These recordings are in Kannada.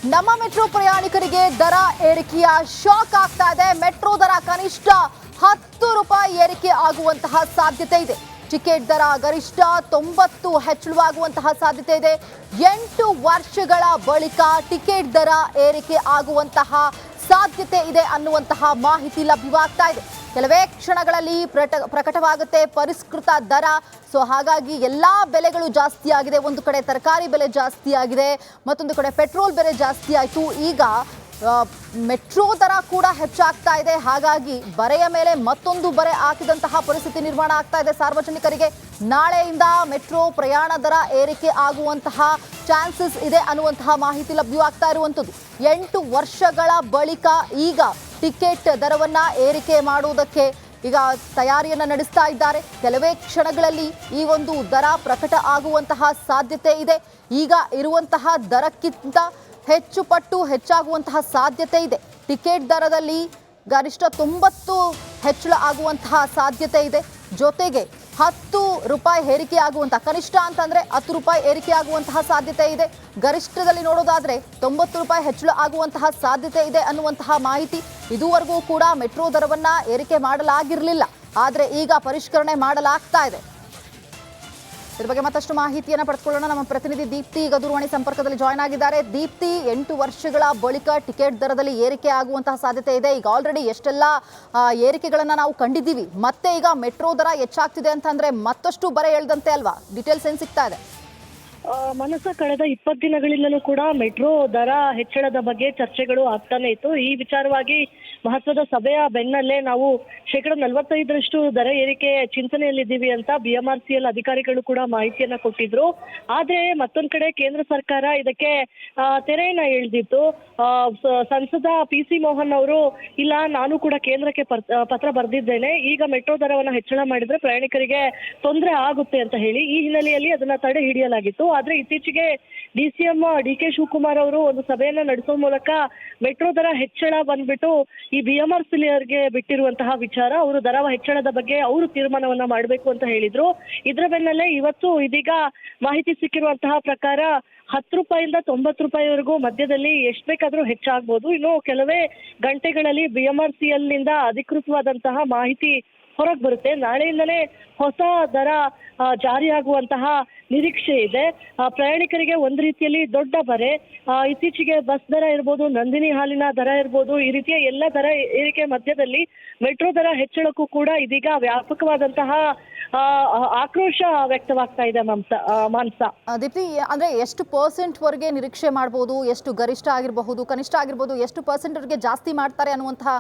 ನಮ್ಮ ಮೆಟ್ರೋ ಪ್ರಯಾಣಿಕರಿಗೆ ದರ ಏರಿಕೆಯ ಶಾಕ್ ಆಗ್ತಾ ಇದೆ. ಮೆಟ್ರೋ ದರ ಕನಿಷ್ಠ 10 ರೂಪಾಯಿ ಏರಿಕೆ ಆಗುವಂತಹ ಸಾಧ್ಯತೆ ಇದೆ. ಟಿಕೆಟ್ ದರ ಗರಿಷ್ಠ 90 ಹೆಚ್ಚಳವಾಗುವಂತಹ ಸಾಧ್ಯತೆ ಇದೆ. 8 ವರ್ಷಗಳ ಬಳಿಕ ಟಿಕೆಟ್ ದರ ಏರಿಕೆ ಆಗುವಂತಹ ಸಾಧ್ಯತೆ ಇದೆ ಅನ್ನುವಂತಹ ಮಾಹಿತಿ ಲಭ್ಯವಾಗ್ತಾ ಇದೆ. ಕೆಲವೇ ಕ್ಷಣಗಳಲ್ಲಿ ಪ್ರಕಟವಾಗುತ್ತೆ ಪರಿಷ್ಕೃತ ದರ. ಸೊ ಹಾಗಾಗಿ ಎಲ್ಲಾ ಬೆಲೆಗಳು ಜಾಸ್ತಿ ಆಗಿದೆ. ಒಂದು ಕಡೆ ತರಕಾರಿ ಬೆಲೆ ಜಾಸ್ತಿ ಆಗಿದೆ, ಮತ್ತೊಂದು ಕಡೆ ಪೆಟ್ರೋಲ್ ಬೆಲೆ ಜಾಸ್ತಿ ಆಯಿತು. ಈಗ ಮೆಟ್ರೋ ದರ ಕೂಡ ಹೆಚ್ಚಾಗ್ತಾ ಇದೆ. ಹಾಗಾಗಿ ಬರೆಯ ಮೇಲೆ ಮತ್ತೊಂದು ಬರೆ ಹಾಕಿದಂತಹ ಪರಿಸ್ಥಿತಿ ನಿರ್ಮಾಣ ಆಗ್ತಾ ಇದೆ ಸಾರ್ವಜನಿಕರಿಗೆ. ನಾಳೆಯಿಂದ ಮೆಟ್ರೋ ಪ್ರಯಾಣ ದರ ಏರಿಕೆ ಆಗುವಂತಹ ಚಾನ್ಸಸ್ ಇದೆ ಅನ್ನುವಂತಹ ಮಾಹಿತಿ ಲಭ್ಯವಾಗ್ತಾ ಇರುವಂಥದ್ದು. 8 ವರ್ಷಗಳ ಬಳಿಕ ಈಗ ಟಿಕೆಟ್ ದರವನ್ನ ಏರಿಕೆ ಮಾಡುವುದಕ್ಕೆ ಈಗ ತಯಾರಿಯನ್ನು ನಡೆಸ್ತಾ ಇದ್ದಾರೆ. ಕೆಲವೇ ಕ್ಷಣಗಳಲ್ಲಿ ಈ ಒಂದು ದರ ಪ್ರಕಟ ಆಗುವಂತಹ ಸಾಧ್ಯತೆ ಇದೆ. ಈಗ ಇರುವಂತಹ ದರಕ್ಕಿಂತ ಹೆಚ್ಚು ಪಟ್ಟು ಹೆಚ್ಚಾಗುವಂತಹ ಸಾಧ್ಯತೆ ಇದೆ. ಟಿಕೆಟ್ ದರದಲ್ಲಿ ಗರಿಷ್ಠ 90 ಹೆಚ್ಚಳ ಆಗುವಂತಹ ಸಾಧ್ಯತೆ ಇದೆ. ಜೊತೆಗೆ 10 ರೂಪಾಯಿ ಏರಿಕೆ ಆಗುವಂತಹ, ಕನಿಷ್ಠ ಅಂತಂದ್ರೆ 10 ರೂಪಾಯಿ ಏರಿಕೆ ಆಗುವಂತಹ ಸಾಧ್ಯತೆ ಇದೆ. ಗರಿಷ್ಠದಲ್ಲಿ ನೋಡೋದಾದ್ರೆ 90 ರೂಪಾಯಿ ಹೆಚ್ಚಳ ಆಗುವಂತಹ ಸಾಧ್ಯತೆ ಇದೆ ಅನ್ನುವಂತಹ ಮಾಹಿತಿ. ಇದುವರೆಗೂ ಕೂಡ ಮೆಟ್ರೋ ದರವನ್ನ ಏರಿಕೆ ಮಾಡಲಾಗಿರಲಿಲ್ಲ, ಆದರೆ ಈಗ ಪರಿಷ್ಕರಣೆ ಮಾಡಲಾಗ್ತಾ ಇದೆ. ಇದ್ರ ಬಗ್ಗೆ ಮತ್ತಷ್ಟು ಮಾಹಿತಿಯನ್ನು ಪಡೆದುಕೊಳ್ಳೋಣ. ನಮ್ಮ ಪ್ರತಿನಿಧಿ ದೀಪ್ತಿ ಈಗ ದೂರವಾಣಿ ಸಂಪರ್ಕದಲ್ಲಿ ಜಾಯ್ನ್ ಆಗಿದ್ದಾರೆ. ದೀಪ್ತಿ, 8 ವರ್ಷಗಳ ಬಳಿಕ ಟಿಕೆಟ್ ದರದಲ್ಲಿ ಏರಿಕೆ ಆಗುವಂತಹ ಸಾಧ್ಯತೆ ಇದೆ. ಈಗ ಆಲ್ರೆಡಿ ಎಷ್ಟೆಲ್ಲ ಏರಿಕೆಗಳನ್ನು ನಾವು ಕಂಡಿದ್ದೀವಿ, ಮತ್ತೆ ಈಗ ಮೆಟ್ರೋ ದರ ಹೆಚ್ಚಾಗ್ತಿದೆ ಅಂತಂದ್ರೆ ಮತ್ತಷ್ಟು ಬರೆ ಎಳ್ದಂತೆ ಅಲ್ವಾ? ಡೀಟೇಲ್ಸ್ ಏನು ಸಿಗ್ತಾ ಇದೆ? ಮನಸ ಕಳೆದ 20 ದಿನಗಳಿಂದಲೂ ಕೂಡ ಮೆಟ್ರೋ ದರ ಹೆಚ್ಚಳದ ಬಗ್ಗೆ ಚರ್ಚೆಗಳು ಆಗ್ತಾನೆ ಇತ್ತು. ಈ ವಿಚಾರವಾಗಿ ಮಹತ್ವದ ಸಭೆಯ ಬೆನ್ನಲ್ಲೇ ನಾವು 45% ದರ ಏರಿಕೆ ಚಿಂತನೆಯಲ್ಲಿದ್ದೀವಿ ಅಂತ BMRCL ಅಧಿಕಾರಿಗಳು ಕೂಡ ಮಾಹಿತಿಯನ್ನ ಕೊಟ್ಟಿದ್ರು. ಆದ್ರೆ ಮತ್ತೊಂದ್ ಕಡೆ ಕೇಂದ್ರ ಸರ್ಕಾರ ಇದಕ್ಕೆ ತೆರೆಯನ್ನ ಎಳೆದಿತ್ತು. ಸಂಸದ PC ಮೋಹನ್ ಅವರು, ಇಲ್ಲ ನಾನು ಕೂಡ ಕೇಂದ್ರಕ್ಕೆ ಪತ್ರ ಬರೆದಿದ್ದೇನೆ, ಈಗ ಮೆಟ್ರೋ ದರವನ್ನ ಹೆಚ್ಚಳ ಮಾಡಿದ್ರೆ ಪ್ರಯಾಣಿಕರಿಗೆ ತೊಂದರೆ ಆಗುತ್ತೆ ಅಂತ ಹೇಳಿ ಈ ಹಿನ್ನೆಲೆಯಲ್ಲಿ ಅದನ್ನ ತಡೆ ಹಿಡಿಯಲಾಗಿತ್ತು. ಆದ್ರೆ ಇತ್ತೀಚೆಗೆ DCM DK ಶಿವಕುಮಾರ್ ಅವರು ಒಂದು ಸಭೆಯನ್ನ ನಡೆಸುವ ಮೂಲಕ ಮೆಟ್ರೋ ದರ ಹೆಚ್ಚಳ ಬಂದ್ಬಿಟ್ಟು ಈ BMRCLಗೆ ಬಿಟ್ಟಿರುವಂತಹ ವಿಚಾರ, ಅವರು ದರ ಹೆಚ್ಚಳದ ಬಗ್ಗೆ ಅವರು ತೀರ್ಮಾನವನ್ನ ಮಾಡಬೇಕು ಅಂತ ಹೇಳಿದ್ರು. ಇದರ ಬೆನ್ನಲ್ಲೇ ಇವತ್ತು ಇದೀಗ ಮಾಹಿತಿ ಸಿಕ್ಕಿರುವಂತಹ ಪ್ರಕಾರ 10 ರೂಪಾಯಿಂದ 90 ರೂಪಾಯಿವರೆಗೂ ಮಧ್ಯದಲ್ಲಿ ಎಷ್ಟು ಬೇಕಾದ್ರೂ ಹೆಚ್ಚಾಗ್ಬೋದು. ಇನ್ನು ಕೆಲವೇ ಗಂಟೆಗಳಲ್ಲಿ BMRCL ನಿಂದ ಅಧಿಕೃತವಾದಂತಹ ಮಾಹಿತಿ ಹೊರಗೆ ಬರುತ್ತೆ. ನಾಳೆಯಿಂದಲೇ ಹೊಸ ದರ ಜಾರಿಯಾಗುವಂತಹ ನಿರೀಕ್ಷೆ ಇದೆ. ಪ್ರಯಾಣಿಕರಿಗೆ ಒಂದು ರೀತಿಯಲ್ಲಿ ದೊಡ್ಡ ಬರೆ. ಇತ್ತೀಚೆಗೆ ಬಸ್ ದರ ಇರ್ಬೋದು, ನಂದಿನಿ ಹಾಲಿನ ದರ ಇರ್ಬೋದು, ಈ ರೀತಿಯ ಎಲ್ಲ ದರ ಏರಿಕೆ ಮಧ್ಯದಲ್ಲಿ ಮೆಟ್ರೋ ದರ ಹೆಚ್ಚಳಕ್ಕೂ ಕೂಡ ಇದೀಗ ವ್ಯಾಪಕವಾದಂತಹ ಆಕ್ರೋಶ ವ್ಯಕ್ತವಾಗ್ತಾ ಇದೆ ಮಾನ್ಸ. ದೀಪ್ತಿ, ಅಂದ್ರೆ ಎಷ್ಟು % ವರೆಗೆ ನಿರೀಕ್ಷೆ ಮಾಡಬಹುದು? ಎಷ್ಟು ಗರಿಷ್ಠ ಆಗಿರಬಹುದು, ಕನಿಷ್ಠ ಆಗಿರಬಹುದು, ಎಷ್ಟು % ಜಾಸ್ತಿ ಮಾಡ್ತಾರೆ ಅನ್ನುವಂತಹ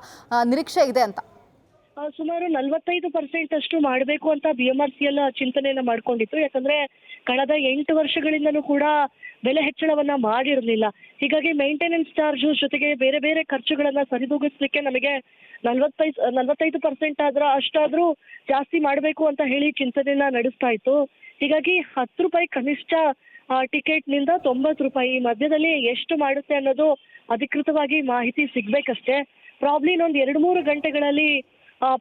ನಿರೀಕ್ಷೆ ಇದೆ ಅಂತ? ಸುಮಾರು 45% ಅಷ್ಟು ಮಾಡಬೇಕು ಅಂತ BMRCL ಚಿಂತನೆಯನ್ನ ಮಾಡ್ಕೊಂಡಿತ್ತು. ಯಾಕಂದ್ರೆ ಕಳೆದ 8 ವರ್ಷಗಳಿಂದನೂ ಕೂಡ ಬೆಲೆ ಹೆಚ್ಚಳವನ್ನ ಮಾಡಿರಲಿಲ್ಲ. ಹೀಗಾಗಿ ಮೇಂಟೆನೆನ್ಸ್ ಚಾರ್ಜ್ ಜೊತೆಗೆ ಬೇರೆ ಬೇರೆ ಖರ್ಚುಗಳನ್ನ ಸರಿದೂಗಿಸ್ಲಿಕ್ಕೆ ನಮಗೆ 45% ಅಷ್ಟಾದ್ರೂ ಜಾಸ್ತಿ ಮಾಡಬೇಕು ಅಂತ ಹೇಳಿ ಚಿಂತನೆಯನ್ನ ನಡೆಸ್ತಾ ಇತ್ತು. ಹೀಗಾಗಿ 10 ರೂಪಾಯಿ ಕನಿಷ್ಠ ಟಿಕೆಟ್ ನಿಂದ 90 ರೂಪಾಯಿ ಮಧ್ಯದಲ್ಲಿ ಎಷ್ಟು ಮಾಡುತ್ತೆ ಅನ್ನೋದು ಅಧಿಕೃತವಾಗಿ ಮಾಹಿತಿ ಸಿಗ್ಬೇಕಷ್ಟೇ. ಪ್ರಾಬ್ಲಿ ಇನ್ನೊಂದು 2-3 ಗಂಟೆಗಳಲ್ಲಿ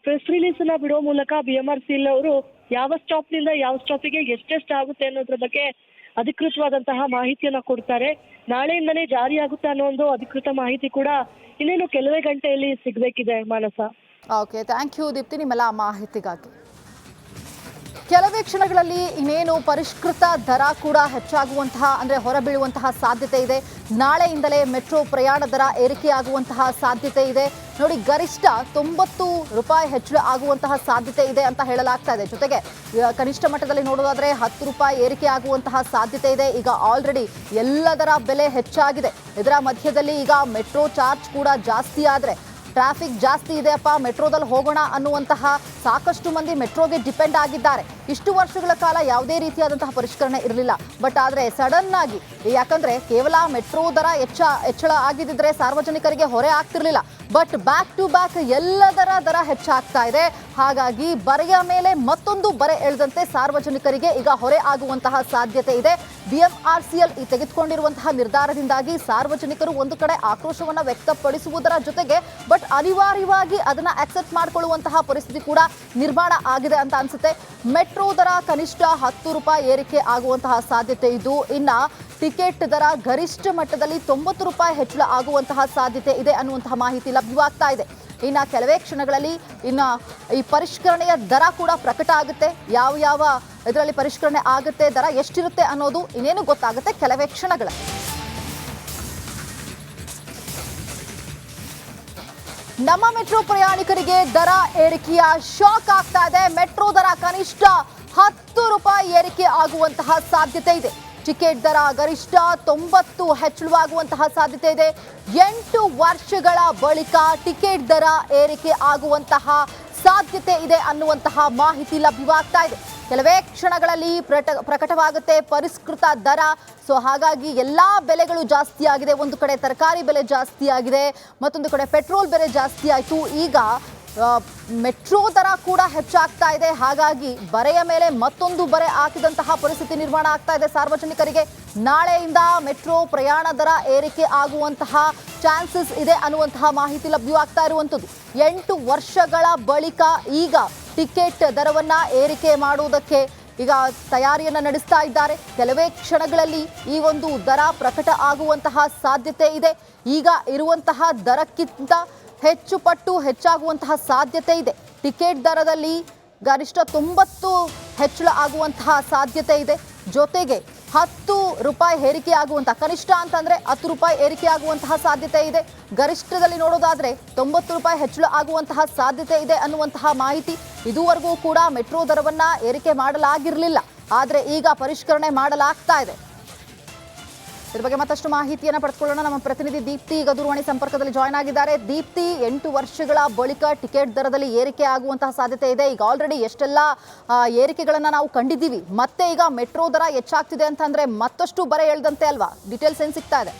ಪ್ರೆಸ್ ರಿಲೀಸ್ ಅನ್ನ ಬಿಡೋ ಮೂಲಕ BMRCL ಅವರು ಯಾವ ಸ್ಟಾಪ್ ನಿಂದ ಯಾವ ಸ್ಟಾಪಿಗೆ ಎಷ್ಟೆಷ್ಟು ಆಗುತ್ತೆ ಅನ್ನೋದ್ರ ಬಗ್ಗೆ ಅಧಿಕೃತವಾದಂತಹ ಮಾಹಿತಿಯನ್ನ ಕೊಡ್ತಾರೆ. ನಾಳೆಯಿಂದಲೇ ಜಾರಿಯಾಗುತ್ತೆ ಅನ್ನೋ ಒಂದು ಅಧಿಕೃತ ಮಾಹಿತಿ ಕೂಡ ಇನ್ನೇನು ಕೆಲವೇ ಗಂಟೆಯಲ್ಲಿ ಸಿಗ್ಬೇಕಿದೆ ಮಾನಸ. ಓಕೆ, ಥ್ಯಾಂಕ್ ಯು ದೀಪ್ತಿ ನಿಮ್ಮೆಲ್ಲ ಮಾಹಿತಿಗಾಗಿ. ಕೆಲವೇ ಕ್ಷಣಗಳಲ್ಲಿ ಇನ್ನೇನು ಪರಿಷ್ಕೃತ ದರ ಕೂಡ ಹೆಚ್ಚಾಗುವಂತಹ, ಅಂದರೆ ಹೊರಬೀಳುವಂತಹ ಸಾಧ್ಯತೆ ಇದೆ. ನಾಳೆಯಿಂದಲೇ ಮೆಟ್ರೋ ಪ್ರಯಾಣ ದರ ಏರಿಕೆಯಾಗುವಂತಹ ಸಾಧ್ಯತೆ ಇದೆ. ನೋಡಿ, ಗರಿಷ್ಠ 90 ರೂಪಾಯಿ ಹೆಚ್ಚಳ ಆಗುವಂತಹ ಸಾಧ್ಯತೆ ಇದೆ ಅಂತ ಹೇಳಲಾಗ್ತಾ ಇದೆ. ಜೊತೆಗೆ ಕನಿಷ್ಠ ಮಟ್ಟದಲ್ಲಿ ನೋಡೋದಾದ್ರೆ 10 ರೂಪಾಯಿ ಏರಿಕೆ ಆಗುವಂತಹ ಸಾಧ್ಯತೆ ಇದೆ. ಈಗ ಆಲ್ರೆಡಿ ಎಲ್ಲದರ ಬೆಲೆ ಹೆಚ್ಚಾಗಿದೆ. ಇದರ ಮಧ್ಯದಲ್ಲಿ ಈಗ ಮೆಟ್ರೋ ಚಾರ್ಜ್ ಕೂಡ ಜಾಸ್ತಿ ಆದರೆ, ಟ್ರಾಫಿಕ್ ಜಾಸ್ತಿ ಇದೆಯಪ್ಪ, ಮೆಟ್ರೋದಲ್ಲಿ ಹೋಗೋಣ ಅನ್ನುವಂತಹ ಸಾಕಷ್ಟು ಮಂದಿ ಮೆಟ್ರೋಗೆ ಡಿಪೆಂಡ್ ಆಗಿದ್ದಾರೆ. ಇಷ್ಟು ವರ್ಷಗಳ ಕಾಲ ಯಾವುದೇ ರೀತಿಯಾದಂತಹ ಪರಿಷ್ಕರಣೆ ಇರಲಿಲ್ಲ. ಬಟ್ ಆದರೆ ಸಡನ್ ಆಗಿ, ಯಾಕಂದ್ರೆ ಕೇವಲ ಮೆಟ್ರೋ ದರ ಹೆಚ್ಚಳ ಆಗಿದ್ದಿದ್ರೆ ಸಾರ್ವಜನಿಕರಿಗೆ ಹೊರೆ ಆಗ್ತಿರ್ಲಿಲ್ಲ. ಬಟ್ ಬ್ಯಾಕ್ ಟು ಬ್ಯಾಕ್ ಎಲ್ಲದರ ದರ ಹೆಚ್ಚಾಗ್ತಾ ಇದೆ. ಹಾಗಾಗಿ ಬರೆಯ ಮೇಲೆ ಮತ್ತೊಂದು ಬರೆ ಎಳೆದಂತೆ ಸಾರ್ವಜನಿಕರಿಗೆ ಈಗ ಹೊರೆ ಆಗುವಂತಹ ಸಾಧ್ಯತೆ ಇದೆ. BMRCL ಈ ತೆಗೆದುಕೊಂಡಿರುವಂತಹ ನಿರ್ಧಾರದಿಂದಾಗಿ ಸಾರ್ವಜನಿಕರು ಒಂದು ಕಡೆ ಆಕ್ರೋಶವನ್ನು ವ್ಯಕ್ತಪಡಿಸುವುದರ ಜೊತೆಗೆ ಬಟ್ ಅನಿವಾರ್ಯವಾಗಿ ಅದನ್ನ ಅಕ್ಸೆಪ್ಟ್ ಮಾಡಿಕೊಳ್ಳುವಂತಹ ಪರಿಸ್ಥಿತಿ ಕೂಡ ನಿರ್ಮಾಣ ಆಗಿದೆ ಅಂತ ಅನ್ಸುತ್ತೆ. ಮೆಟ್ರೋ ದರ ಕನಿಷ್ಠ 10 ರೂಪಾಯಿ ಏರಿಕೆ ಆಗುವಂತಹ ಸಾಧ್ಯತೆ ಇದ್ದು, ಇನ್ನ ಟಿಕೆಟ್ ದರ ಗರಿಷ್ಠ ಮಟ್ಟದಲ್ಲಿ 90 ರೂಪಾಯಿ ಹೆಚ್ಚಳ ಆಗುವಂತಹ ಸಾಧ್ಯತೆ ಇದೆ ಅನ್ನುವಂತಹ ಮಾಹಿತಿ ಲಭ್ಯವಾಗ್ತಾ ಇದೆ. ಇನ್ನು ಕೆಲವೇ ಕ್ಷಣಗಳಲ್ಲಿ ಈ ಪರಿಷ್ಕರಣೆಯ ದರ ಕೂಡ ಪ್ರಕಟ ಆಗುತ್ತೆ. ಯಾವ ಇದರಲ್ಲಿ ಪರಿಷ್ಕರಣೆ ಆಗುತ್ತೆ, ದರ ಎಷ್ಟಿರುತ್ತೆ ಅನ್ನೋದು ಇನ್ನೇನು ಗೊತ್ತಾಗುತ್ತೆ ಕೆಲವೇ ಕ್ಷಣಗಳಲ್ಲಿ. ನಮ್ಮ ಮೆಟ್ರೋ ಪ್ರಯಾಣಿಕರಿಗೆ ದರ ಏರಿಕೆಯ ಶಾಕ್ ಆಗ್ತಾ ಇದೆ. ಮೆಟ್ರೋ ದರ ಕನಿಷ್ಠ 10 ರೂಪಾಯಿ ಏರಿಕೆ ಆಗುವಂತಹ ಸಾಧ್ಯತೆ ಇದೆ. ಟಿಕೆಟ್ ದರ ಗರಿಷ್ಠ 90 ಹೆಚ್ಚಳವಾಗುವಂತಹ ಸಾಧ್ಯತೆ ಇದೆ. 8 ವರ್ಷಗಳ ಬಳಿಕ ಟಿಕೆಟ್ ದರ ಏರಿಕೆ ಆಗುವಂತಹ ಸಾಧ್ಯತೆ ಇದೆ ಅನ್ನುವಂತಹ ಮಾಹಿತಿ ಲಭ್ಯವಾಗ್ತಾ ಇದೆ. ಕೆಲವೇ ಕ್ಷಣಗಳಲ್ಲಿ ಪ್ರಕಟವಾಗುತ್ತೆ ಪರಿಷ್ಕೃತ ದರ. ಸೊ ಹಾಗಾಗಿ ಎಲ್ಲ ಬೆಲೆಗಳು ಜಾಸ್ತಿ ಆಗಿದೆ. ಒಂದು ಕಡೆ ತರಕಾರಿ ಬೆಲೆ ಜಾಸ್ತಿ ಆಗಿದೆ, ಮತ್ತೊಂದು ಕಡೆ ಪೆಟ್ರೋಲ್ ಬೆಲೆ ಜಾಸ್ತಿ ಆಯಿತು. ಈಗ ಮೆಟ್ರೋ ದರ ಕೂಡ ಹೆಚ್ಚಾಗ್ತಾ ಇದೆ. ಹಾಗಾಗಿ ಬರೆಯ ಮೇಲೆ ಮತ್ತೊಂದು ಬರೆ ಹಾಕಿದಂತಹ ಪರಿಸ್ಥಿತಿ ನಿರ್ಮಾಣ ಆಗ್ತಾ ಇದೆ ಸಾರ್ವಜನಿಕರಿಗೆ. ನಾಳೆಯಿಂದ ಮೆಟ್ರೋ ಪ್ರಯಾಣ ದರ ಏರಿಕೆ ಆಗುವಂತಹ ಚಾನ್ಸಸ್ ಇದೆ ಅನ್ನುವಂತಹ ಮಾಹಿತಿ ಲಭ್ಯವಾಗ್ತಾ ಇರುವಂಥದ್ದು. 8 ವರ್ಷಗಳ ಬಳಿಕ ಈಗ ಟಿಕೆಟ್ ದರವನ್ನ ಏರಿಕೆ ಮಾಡುವುದಕ್ಕೆ ಈಗ ತಯಾರಿಯನ್ನು ನಡೆಸ್ತಾ ಇದ್ದಾರೆ. ಕೆಲವೇ ಕ್ಷಣಗಳಲ್ಲಿ ಈ ಒಂದು ದರ ಪ್ರಕಟ ಆಗುವಂತಹ ಸಾಧ್ಯತೆ ಇದೆ. ಈಗ ಇರುವಂತಹ ದರಕ್ಕಿಂತ ಹೆಚ್ಚು ಪಟ್ಟು ಹೆಚ್ಚಾಗುವಂತಹ ಸಾಧ್ಯತೆ ಇದೆ. ಟಿಕೆಟ್ ದರದಲ್ಲಿ ಗರಿಷ್ಠ 90 ಹೆಚ್ಚಳ ಆಗುವಂತಹ ಸಾಧ್ಯತೆ ಇದೆ. ಜೊತೆಗೆ 10 ರೂಪಾಯಿ ಏರಿಕೆ ಆಗುವಂತಹ, ಕನಿಷ್ಠ ಅಂತಂದ್ರೆ 10 ರೂಪಾಯಿ ಏರಿಕೆ ಆಗುವಂತಹ ಸಾಧ್ಯತೆ ಇದೆ. ಗರಿಷ್ಠದಲ್ಲಿ ನೋಡೋದಾದ್ರೆ 90 ರೂಪಾಯಿ ಹೆಚ್ಚಳ ಆಗುವಂತಹ ಸಾಧ್ಯತೆ ಇದೆ ಅನ್ನುವಂತಹ ಮಾಹಿತಿ. ಇದುವರೆಗೂ ಕೂಡ ಮೆಟ್ರೋ ದರವನ್ನ ಏರಿಕೆ ಮಾಡಲಾಗಿರಲಿಲ್ಲ, ಆದರೆ ಈಗ ಪರಿಷ್ಕರಣೆ ಮಾಡಲಾಗ್ತಾ ಇದೆ. ಇದ್ರ ಬಗ್ಗೆ ಮತ್ತಷ್ಟು ಮಾಹಿತಿಯನ್ನು ಪಡೆದುಕೊಳ್ಳೋಣ. ನಮ್ಮ ಪ್ರತಿನಿಧಿ ದೀಪ್ತಿ ಈಗ ದೂರವಾಣಿ ಸಂಪರ್ಕದಲ್ಲಿ ಜಾಯ್ನ್ ಆಗಿದ್ದಾರೆ. ದೀಪ್ತಿ, 8 ವರ್ಷಗಳ ಬಳಿಕ ಟಿಕೆಟ್ ದರದಲ್ಲಿ ಏರಿಕೆ ಆಗುವಂತಹ ಸಾಧ್ಯತೆ ಇದೆ. ಈಗ ಆಲ್ರೆಡಿ ಎಷ್ಟೆಲ್ಲ ಏರಿಕೆಗಳನ್ನು ನಾವು ಕಂಡಿದ್ದೀವಿ, ಮತ್ತೆ ಈಗ ಮೆಟ್ರೋ ದರ ಹೆಚ್ಚಾಗ್ತಿದೆ ಅಂತಂದ್ರೆ ಮತ್ತಷ್ಟು ಬರೆ ಎಳ್ದಂತೆ ಅಲ್ವಾ? ಡೀಟೇಲ್ಸ್ ಏನು ಸಿಗ್ತಾ ಇದೆ?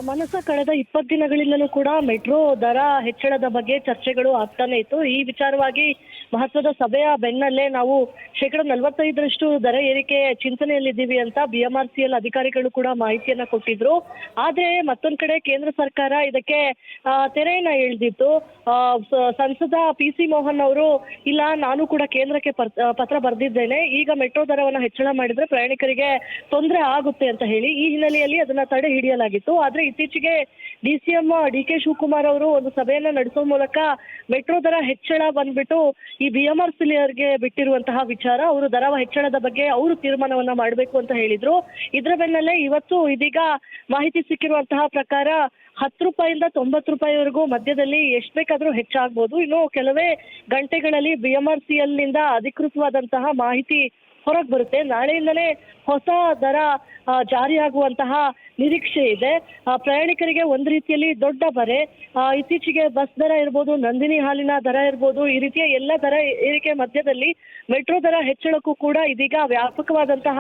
ಮನಸ ಕಳೆದ 20 ದಿನಗಳಿಂದಲೂ ಕೂಡ ಮೆಟ್ರೋ ದರ ಹೆಚ್ಚಳದ ಬಗ್ಗೆ ಚರ್ಚೆಗಳು ಆಗ್ತಾನೆ ಇತ್ತು. ಈ ವಿಚಾರವಾಗಿ ಮಹತ್ವದ ಸಭೆಯ ಬೆನ್ನಲ್ಲೇ ನಾವು 45% ದರ ಏರಿಕೆ ಚಿಂತನೆಯಲ್ಲಿದ್ದೀವಿ ಅಂತ BMRCL ಅಧಿಕಾರಿಗಳು ಕೂಡ ಮಾಹಿತಿಯನ್ನ ಕೊಟ್ಟಿದ್ರು. ಆದ್ರೆ ಮತ್ತೊಂದ್ ಕಡೆ ಕೇಂದ್ರ ಸರ್ಕಾರ ಇದಕ್ಕೆ ತೆರೆಯನ್ನ ಎಳೆದಿತ್ತು. ಸಂಸದ PC ಮೋಹನ್ ಅವರು, ಇಲ್ಲ ನಾನು ಕೂಡ ಕೇಂದ್ರಕ್ಕೆ ಪತ್ರ ಬರೆದಿದ್ದೇನೆ, ಈಗ ಮೆಟ್ರೋ ದರವನ್ನ ಹೆಚ್ಚಳ ಮಾಡಿದ್ರೆ ಪ್ರಯಾಣಿಕರಿಗೆ ತೊಂದರೆ ಆಗುತ್ತೆ ಅಂತ ಹೇಳಿ ಈ ಹಿನ್ನೆಲೆಯಲ್ಲಿ ಅದನ್ನ ತಡೆ ಹಿಡಿಯಲಾಗಿತ್ತು. ಆದ್ರೆ ಇತ್ತೀಚೆಗೆ DCM DK ಶಿವಕುಮಾರ್ ಅವರು ಒಂದು ಸಭೆಯನ್ನ ನಡೆಸೋ ಮೂಲಕ ಮೆಟ್ರೋ ದರ ಹೆಚ್ಚಳ ಬಂದ್ಬಿಟ್ಟು ಈ BMRCLಗೆ ಬಿಟ್ಟಿರುವಂತಹ ವಿಚಾರ, ಅವರು ದರ ಹೆಚ್ಚಳದ ಬಗ್ಗೆ ಅವರು ತೀರ್ಮಾನವನ್ನ ಮಾಡಬೇಕು ಅಂತ ಹೇಳಿದ್ರು. ಇದರ ಬೆನ್ನಲ್ಲೇ ಇವತ್ತು ಇದೀಗ ಮಾಹಿತಿ ಸಿಕ್ಕಿರುವಂತಹ ಪ್ರಕಾರ 10 ರೂಪಾಯಿಂದ 90 ರೂಪಾಯಿವರೆಗೂ ಮಧ್ಯದಲ್ಲಿ ಎಷ್ಟು ಬೇಕಾದ್ರೂ ಹೆಚ್ಚಾಗ್ಬೋದು. ಇನ್ನು ಕೆಲವೇ ಗಂಟೆಗಳಲ್ಲಿ BMRCL ನಿಂದ ಅಧಿಕೃತವಾದಂತಹ ಮಾಹಿತಿ ಹೊರಗೆ ಬರುತ್ತೆ. ನಾಳೆಯಿಂದಲೇ ಹೊಸ ದರ ಜಾರಿಯಾಗುವಂತಹ ನಿರೀಕ್ಷೆ ಇದೆ. ಪ್ರಯಾಣಿಕರಿಗೆ ಒಂದು ರೀತಿಯಲ್ಲಿ ದೊಡ್ಡ ಬರೆ. ಇತ್ತೀಚೆಗೆ ಬಸ್ ದರ ಇರ್ಬೋದು, ನಂದಿನಿ ಹಾಲಿನ ದರ ಇರ್ಬೋದು, ಈ ರೀತಿಯ ಎಲ್ಲ ದರ ಏರಿಕೆ ಮಧ್ಯದಲ್ಲಿ ಮೆಟ್ರೋ ದರ ಹೆಚ್ಚಳಕ್ಕೂ ಕೂಡ ಇದೀಗ ವ್ಯಾಪಕವಾದಂತಹ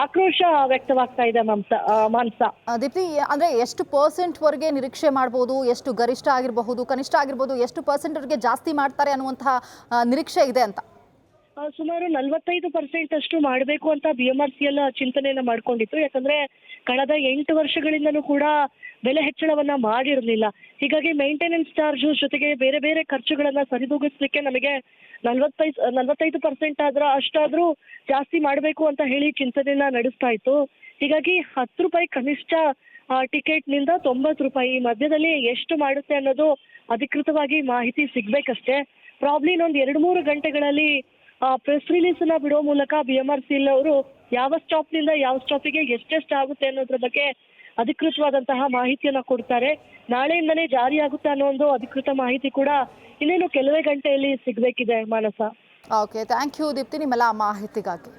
ಆಕ್ರೋಶ ವ್ಯಕ್ತವಾಗ್ತಾ ಇದೆ ಮಾನ್ಸ. ದೀಪ್ತಿ, ಅಂದ್ರೆ ಎಷ್ಟು % ವರೆಗೆ ನಿರೀಕ್ಷೆ ಮಾಡಬಹುದು? ಎಷ್ಟು ಗರಿಷ್ಠ ಆಗಿರಬಹುದು, ಕನಿಷ್ಠ ಆಗಿರ್ಬೋದು, ಎಷ್ಟು % ವರೆಗೆ ಜಾಸ್ತಿ ಮಾಡ್ತಾರೆ ಅನ್ನುವಂತಹ ನಿರೀಕ್ಷೆ ಇದೆ ಅಂತ? ಸುಮಾರು 45% ಅಷ್ಟು ಮಾಡಬೇಕು ಅಂತ BMRCL ಚಿಂತನೆಯನ್ನ ಮಾಡ್ಕೊಂಡಿತ್ತು. ಯಾಕಂದ್ರೆ ಕಳೆದ 8 ವರ್ಷಗಳಿಂದಲೂ ಕೂಡ ಬೆಲೆ ಹೆಚ್ಚಳವನ್ನ ಮಾಡಿರಲಿಲ್ಲ. ಹೀಗಾಗಿ ಮೇಂಟೆನೆನ್ಸ್ ಚಾರ್ಜ್ ಜೊತೆಗೆ ಬೇರೆ ಬೇರೆ ಖರ್ಚುಗಳನ್ನ ಸರಿದೂಗಿಸ್ಲಿಕ್ಕೆ ನಮಗೆ 45% ಅಷ್ಟಾದ್ರೂ ಜಾಸ್ತಿ ಮಾಡಬೇಕು ಅಂತ ಹೇಳಿ ಚಿಂತನೆಯನ್ನ ನಡೆಸ್ತಾ ಇತ್ತು. ಹೀಗಾಗಿ 10 ರೂಪಾಯಿ ಕನಿಷ್ಠ ಟಿಕೆಟ್ ನಿಂದ 90 ರೂಪಾಯಿ ಮಧ್ಯದಲ್ಲಿ ಎಷ್ಟು ಮಾಡುತ್ತೆ ಅನ್ನೋದು ಅಧಿಕೃತವಾಗಿ ಮಾಹಿತಿ ಸಿಗ್ಬೇಕಷ್ಟೇ. ಪ್ರಾಬ್ಲಿ ಇನ್ನೊಂದು 2-3 ಗಂಟೆಗಳಲ್ಲಿ ಪ್ರೆಸ್ ರಿಲೀಸ್ ಅನ್ನ ಬಿಡೋ ಮೂಲಕ BMRCL ಅವರು ಯಾವ ಸ್ಟಾಪ್ ನಿಂದ ಯಾವ ಸ್ಟಾಪಿಗೆ ಎಷ್ಟೆಷ್ಟು ಆಗುತ್ತೆ ಅನ್ನೋದ್ರ ಬಗ್ಗೆ ಅಧಿಕೃತವಾದಂತಹ ಮಾಹಿತಿಯನ್ನ ಕೊಡ್ತಾರೆ. ನಾಳೆಯಿಂದಲೇ ಜಾರಿಯಾಗುತ್ತೆ ಅನ್ನೋ ಒಂದು ಅಧಿಕೃತ ಮಾಹಿತಿ ಕೂಡ ಇನ್ನೇನು ಕೆಲವೇ ಗಂಟೆಯಲ್ಲಿ ಸಿಗ್ಬೇಕಿದೆ ಮಾನಸ. ಓಕೆ, ಥ್ಯಾಂಕ್ ಯು ದೀಪ್ತಿ ನಿಮ್ಮೆಲ್ಲ ಮಾಹಿತಿಗಾಗಿ.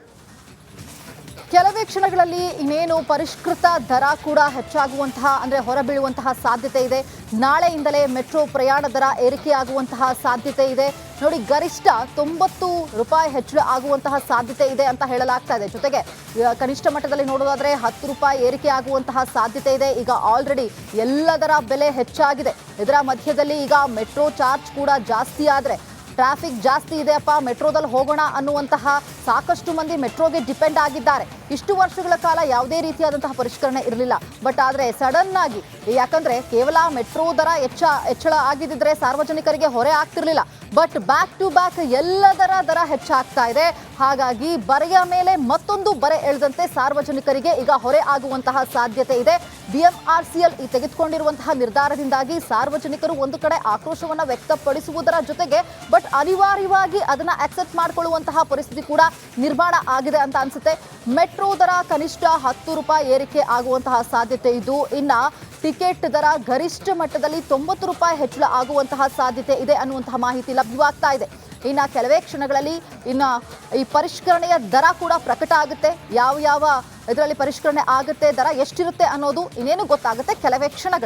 ಕೆಲವೇ ಕ್ಷಣಗಳಲ್ಲಿ ಇನ್ನೇನು ಪರಿಷ್ಕೃತ ದರ ಕೂಡ ಹೆಚ್ಚಾಗುವಂತಹ, ಅಂದರೆ ಹೊರಬೀಳುವಂತಹ ಸಾಧ್ಯತೆ ಇದೆ. ನಾಳೆಯಿಂದಲೇ ಮೆಟ್ರೋ ಪ್ರಯಾಣ ದರ ಏರಿಕೆಯಾಗುವಂತಹ ಸಾಧ್ಯತೆ ಇದೆ. ನೋಡಿ, ಗರಿಷ್ಠ 90 ರೂಪಾಯಿ ಹೆಚ್ಚಳ ಆಗುವಂತಹ ಸಾಧ್ಯತೆ ಇದೆ ಅಂತ ಹೇಳಲಾಗ್ತಾ ಇದೆ. ಜೊತೆಗೆ ಕನಿಷ್ಠ ಮಟ್ಟದಲ್ಲಿ ನೋಡೋದಾದ್ರೆ 10 ರೂಪಾಯಿ ಏರಿಕೆ ಆಗುವಂತಹ ಸಾಧ್ಯತೆ ಇದೆ. ಈಗ ಆಲ್ರೆಡಿ ಎಲ್ಲದರ ಬೆಲೆ ಹೆಚ್ಚಾಗಿದೆ. ಇದರ ಮಧ್ಯದಲ್ಲಿ ಈಗ ಮೆಟ್ರೋ ಚಾರ್ಜ್ ಕೂಡ ಜಾಸ್ತಿ ಆದರೆ ಟ್ರಾಫಿಕ್ ಜಾಸ್ತಿ ಇದೆಯಪ್ಪ, ಮೆಟ್ರೋದಲ್ಲಿ ಹೋಗೋಣ ಅನ್ನುವಂತಹ ಸಾಕಷ್ಟು ಮಂದಿ ಮೆಟ್ರೋಗೆ ಡಿಪೆಂಡ್ ಆಗಿದ್ದಾರೆ. ಇಷ್ಟು ವರ್ಷಗಳ ಕಾಲ ಯಾವುದೇ ರೀತಿಯಾದಂತಹ ಪರಿಷ್ಕರಣೆ ಇರಲಿಲ್ಲ. ಬಟ್ ಆದರೆ ಸಡನ್ ಆಗಿ, ಯಾಕಂದ್ರೆ ಕೇವಲ ಮೆಟ್ರೋ ದರ ಹೆಚ್ಚಳ ಆಗಿದ್ದಿದ್ರೆ ಸಾರ್ವಜನಿಕರಿಗೆ ಹೊರೆ ಆಗ್ತಿರ್ಲಿಲ್ಲ. ಬಟ್ ಬ್ಯಾಕ್ ಟು ಬ್ಯಾಕ್ ಎಲ್ಲದರ ದರ ಹೆಚ್ಚಾಗ್ತಾ ಇದೆ. ಹಾಗಾಗಿ ಬರೆಯ ಮೇಲೆ ಮತ್ತೊಂದು ಬರೆ ಎಳೆದಂತೆ ಸಾರ್ವಜನಿಕರಿಗೆ ಈಗ ಹೊರೆ ಆಗುವಂತಹ ಸಾಧ್ಯತೆ ಇದೆ. BMRCL ಈ ತೆಗೆದುಕೊಂಡಿರುವಂತಹ ನಿರ್ಧಾರದಿಂದಾಗಿ ಸಾರ್ವಜನಿಕರು ಒಂದು ಕಡೆ ಆಕ್ರೋಶವನ್ನ ವ್ಯಕ್ತಪಡಿಸುವುದರ ಜೊತೆಗೆ ಬಟ್ ಅನಿವಾರ್ಯವಾಗಿ ಅದನ್ನ ಅಕ್ಸೆಪ್ಟ್ ಮಾಡಿಕೊಳ್ಳುವಂತಹ ಪರಿಸ್ಥಿತಿ ಕೂಡ ನಿರ್ಮಾಣ ಆಗಿದೆ ಅಂತ ಅನ್ಸುತ್ತೆ. ಮೆಟ್ರೋ ದರ ಕನಿಷ್ಠ 10 ರೂಪಾಯಿ ಏರಿಕೆ ಆಗುವಂತಹ ಸಾಧ್ಯತೆ ಇದ್ದು, ಇನ್ನ ಟಿಕೆಟ್ ದರ ಗರಿಷ್ಠ ಮಟ್ಟದಲ್ಲಿ 90 ರೂಪಾಯಿ ಹೆಚ್ಚಳ ಆಗುವಂತಹ ಸಾಧ್ಯತೆ ಇದೆ ಅನ್ನುವಂತಹ ಮಾಹಿತಿ ಲಭ್ಯವಾಗ್ತಾ ಇದೆ. ಇನ್ನು ಕೆಲವೇ ಕ್ಷಣಗಳಲ್ಲಿ ಈ ಪರಿಷ್ಕರಣೆಯ ದರ ಕೂಡ ಪ್ರಕಟ ಆಗುತ್ತೆ. ಯಾವ ಇದರಲ್ಲಿ ಪರಿಷ್ಕರಣೆ ಆಗುತ್ತೆ, ದರ ಎಷ್ಟಿರುತ್ತೆ ಅನ್ನೋದು ಇನ್ನೇನು ಗೊತ್ತಾಗುತ್ತೆ ಕೆಲವೇ ಕ್ಷಣಗಳು.